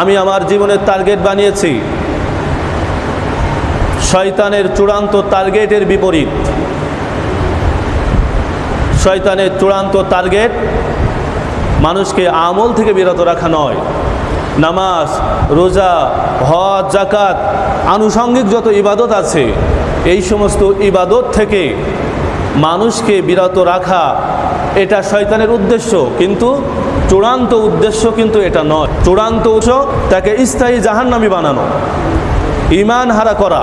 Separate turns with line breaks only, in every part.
আমি আমার জীবনের টার্গেট বানিয়েছি শয়তানের চূড়ান্ত টার্গেটের বিপরীত। শয়তানের চূড়ান্ত টার্গেট মানুষকে আমল থেকে বিরত রাখা নয়। নামাজ, রোজা, হজ, যাকাত, আনুষঙ্গিক যত ইবাদত আছে এই সমস্ত ইবাদত থেকে মানুষকে বিরত রাখা এটা শয়তানের উদ্দেশ্য, কিন্তু চূড়ান্ত উদ্দেশ্য কিন্তু এটা নয়। চূড়ান্ত উদ্দেশ্য তাকে স্থায়ী জাহান্নামী বানানো, ঈমান হারা করা।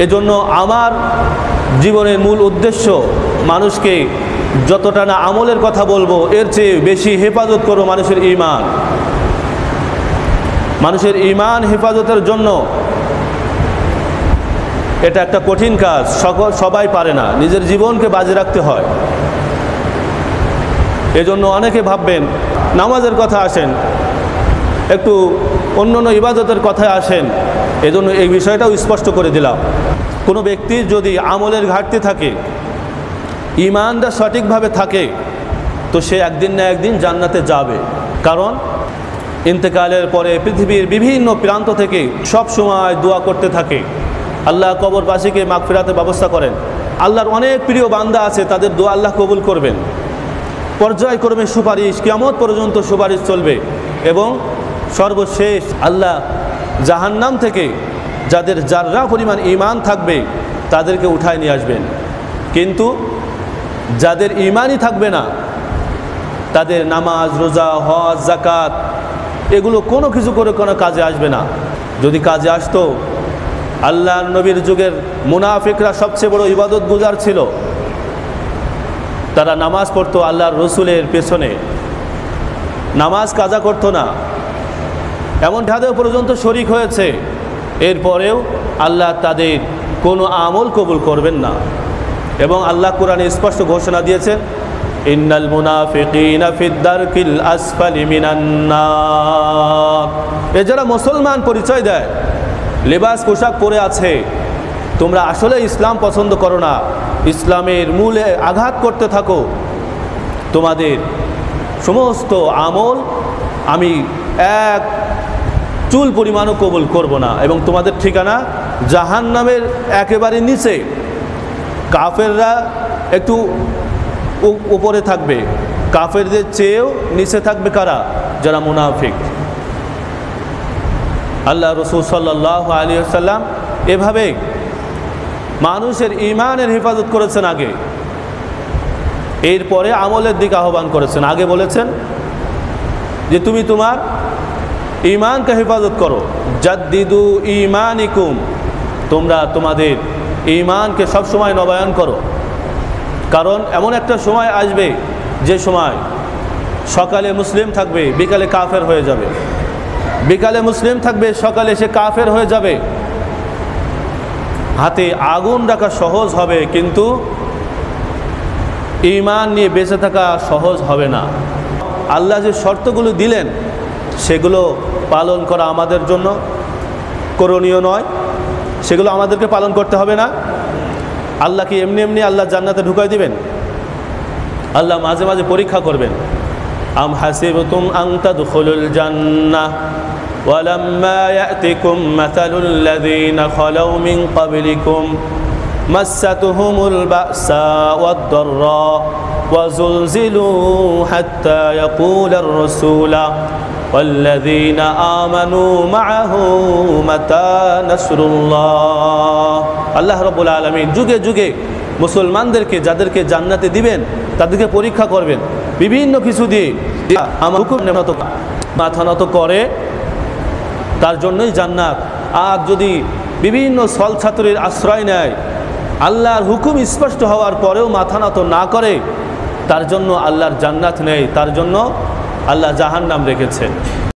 এজন্য আমার জীবনের মূল উদ্দেশ্য মানুষকে যতটা না আমলের কথা বলবো এর চেয়ে বেশি হেফাজত করবো মানুষের ঈমান। মানুষের ঈমান হেফাজতের জন্য এটা একটা কঠিন কাজ, সবাই পারে না, নিজের জীবনকে বাজি রাখতে হয়। এজন্য অনেকে ভাববেন নামাজের কথা আসেন, একটু অন্য অন্য ইবাদতের কথায় আসেন, এজন্য এই বিষয়টাও স্পষ্ট করে দিলাম। কোনো ব্যক্তির যদি আমলের ঘাটতি থাকে, ঈমানটা সঠিকভাবে থাকে, তো সে একদিন না একদিন জান্নাতে যাবে। কারণ ইন্তেকালের পরে পৃথিবীর বিভিন্ন প্রান্ত থেকে সব সময় দোয়া করতে থাকে, আল্লাহ কবরবাসীকে মাগফিরাতের ব্যবস্থা করেন। আল্লাহর অনেক প্রিয় বান্দা আছে, তাদের দোয়া আল্লাহ কবুল করবেন। পর্যায়ক্রমে সুপারিশ, কিয়ামত পর্যন্ত সুপারিশ চলবে এবং সর্বশেষ আল্লাহ জাহান্নাম থেকে যাদের যাররা পরিমাণ ঈমান থাকবে তাদেরকে উঠায় নিয়ে আসবেন। কিন্তু যাদের ঈমানই থাকবে না, তাদের নামাজ, রোজা, হজ, যাকাত এগুলো কোনো কিছু করে কোনো কাজে আসবে না। যদি কাজে আসতো, আল্লাহর নবীর যুগের মুনাফিকরা সবচেয়ে বড় ইবাদত গুজার ছিল। তারা নামাজ পড়তো আল্লাহর রসুলের পেছনে, নামাজ কাজা করতো না, এমন হাদেও পর্যন্ত শরিক হয়েছে। এরপরেও আল্লাহ তাদের কোনো আমল কবুল করবেন না। এবং আল্লাহ কোরআনে স্পষ্ট ঘোষণা দিয়েছেন, ইন্নাল মুনাফিকিনা ফিদ দারকিল আসফালি মিনান নার। এ যারা মুসলমান পরিচয় দেয়, লেবাস পোশাক পরে আছে, তোমরা আসলে ইসলাম পছন্দ করো না, ইসলামের মূলে আঘাত করতে থাকো, তোমাদের সমস্ত আমল আমি এক চুল পরিমাণও কবুল করব না এবং তোমাদের ঠিকানা জাহান্নামের একেবারে নিচে। কাফেররা একটু উপরে থাকবে, কাফেরদের চেয়েও নিচে থাকবে কারা? যারা মুনাফিক। আল্লাহ রসুল সাল্লাল্লাহু আলাইহি ওয়াসাল্লাম এভাবে মানুষের ঈমানের হেফাজত করেছেন আগে, এরপরে আমলের দিকে আহ্বান করেছেন। আগে বলেছেন যে তুমি তোমার ঈমানকে হেফাজত করো, জাদ্দিদু ঈমানিকুম, তোমরা তোমাদের ঈমানকে সবসময় নবায়ন করো। কারণ এমন একটা সময় আসবে যে সময় সকালে মুসলিম থাকবে, বিকালে কাফের হয়ে যাবে, বিকালে মুসলিম থাকবে, সকালে সে কাফের হয়ে যাবে। হাতে আগুন রাখা সহজ হবে, কিন্তু ঈমান নিয়ে বেঁচে থাকা সহজ হবে না। আল্লাহ যে শর্তগুলো দিলেন সেগুলো পালন করা আমাদের জন্য করণীয় নয়, সেগুলো আমাদেরকে পালন করতে হবে না। আল্লাহ কি এমনি এমনি আল্লাহ জান্নাতে ঢুকাই দিবেন? আল্লাহ মাঝে মাঝে পরীক্ষা করবেন। আম হাসিবতুম আন তাদখুলুল জান্নাহ ওয়ালাম্মা ইয়াতিকুম মাসালুল লাযীনা খালাউ মিন ক্বাবলিকুম মাসাতুহুমুল বা'সা ওয়াদ-দাররা ওয়াযুলজিলু হাত্তা ইয়াকুলার রাসূলা ওয়াল্লাযীনা আমানু মা'আহু মাতা নাসরুল্লাহ। আল্লাহ রাব্বুল আলামিন যুগে যুগে মুসলমানদেরকে, যাদেরকে জান্নাতে দিবেন, তাদেরকে পরীক্ষা করবেন বিভিন্ন কিছু দিয়ে। আমার হুকুম মাথা নত করে, তার জন্যই জান্নাত। আর যদি বিভিন্ন ছল ছাত্রের আশ্রয় নেয়, আল্লাহর হুকুম স্পষ্ট হওয়ার পরেও মাথা নত না করে, তার জন্য আল্লাহর জান্নাত নেই, তার জন্য আল্লাহ জাহান্নাম রেখেছেন।